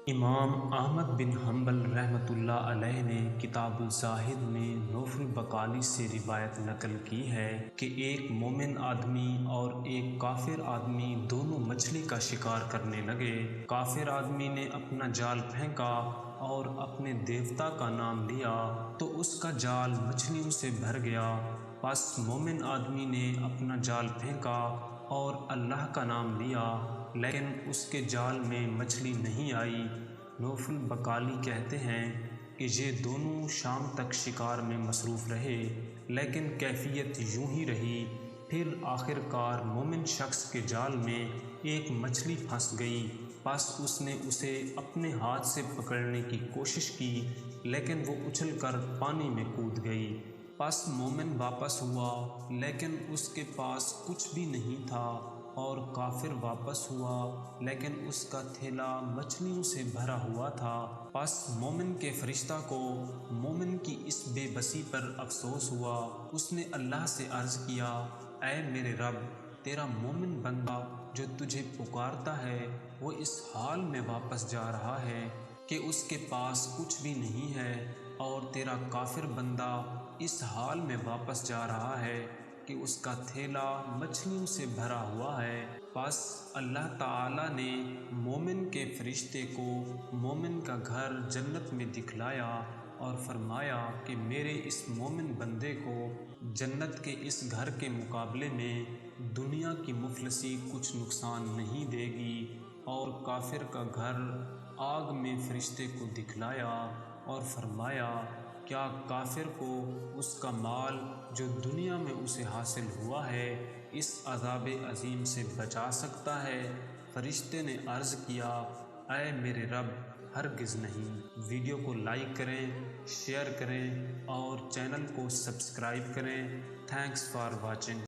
امام احمد بن حنبل رحمۃ اللہ علیہ نے کتاب الزاہد میں نوف البقالی سے روایت نقل کی ہے کہ ایک مومن آدمی اور ایک کافر آدمی دونوں مچھلی کا شکار کرنے لگے۔ کافر آدمی نے اپنا جال پھینکا اور اپنے دیوتا کا نام لیا تو اس کا جال مچھلیوں سے بھر گیا۔ پس مومن آدمی نے اپنا جال پھینکا اور اللہ کا نام لیا، لیکن اس کے جال میں مچھلی نہیں آئی۔ نوف البقالی کہتے ہیں کہ یہ دونوں شام تک شکار میں مصروف رہے، لیکن کیفیت یوں ہی رہی۔ پھر آخر کار مومن شخص کے جال میں ایک مچھلی پھنس گئی۔ پس اس نے اسے اپنے ہاتھ سے پکڑنے کی کوشش کی، لیکن وہ اچھل کر پانی میں کود گئی۔ پس مومن واپس ہوا، لیکن اس کے پاس کچھ بھی نہیں تھا، اور کافر واپس ہوا، لیکن اس کا تھیلا مچھلیوں سے بھرا ہوا تھا۔ پس مومن کے فرشتہ کو مومن کی اس بے بسی پر افسوس ہوا۔ اس نے اللہ سے عرض کیا، اے میرے رب، تیرا مومن بندہ جو تجھے پکارتا ہے وہ اس حال میں واپس جا رہا ہے کہ اس کے پاس کچھ بھی نہیں ہے، اور تیرا کافر بندہ اس حال میں واپس جا رہا ہے کہ اس کا تھیلا مچھلیوں سے بھرا ہوا ہے۔ پس اللہ تعالیٰ نے مومن کے فرشتے کو مومن کا گھر جنت میں دکھلایا اور فرمایا کہ میرے اس مومن بندے کو جنت کے اس گھر کے مقابلے میں دنیا کی مفلسی کچھ نقصان نہیں دے گی، اور کافر کا گھر آگ میں فرشتے کو دکھلایا اور فرمایا، کیا کافر کو اس کا مال جو دنیا میں اسے حاصل ہوا ہے اس عذاب عظیم سے بچا سکتا ہے؟ فرشتے نے عرض کیا، اے میرے رب، ہرگز نہیں۔ ویڈیو کو لائک کریں، شیئر کریں اور چینل کو سبسکرائب کریں۔ Thanks for watching.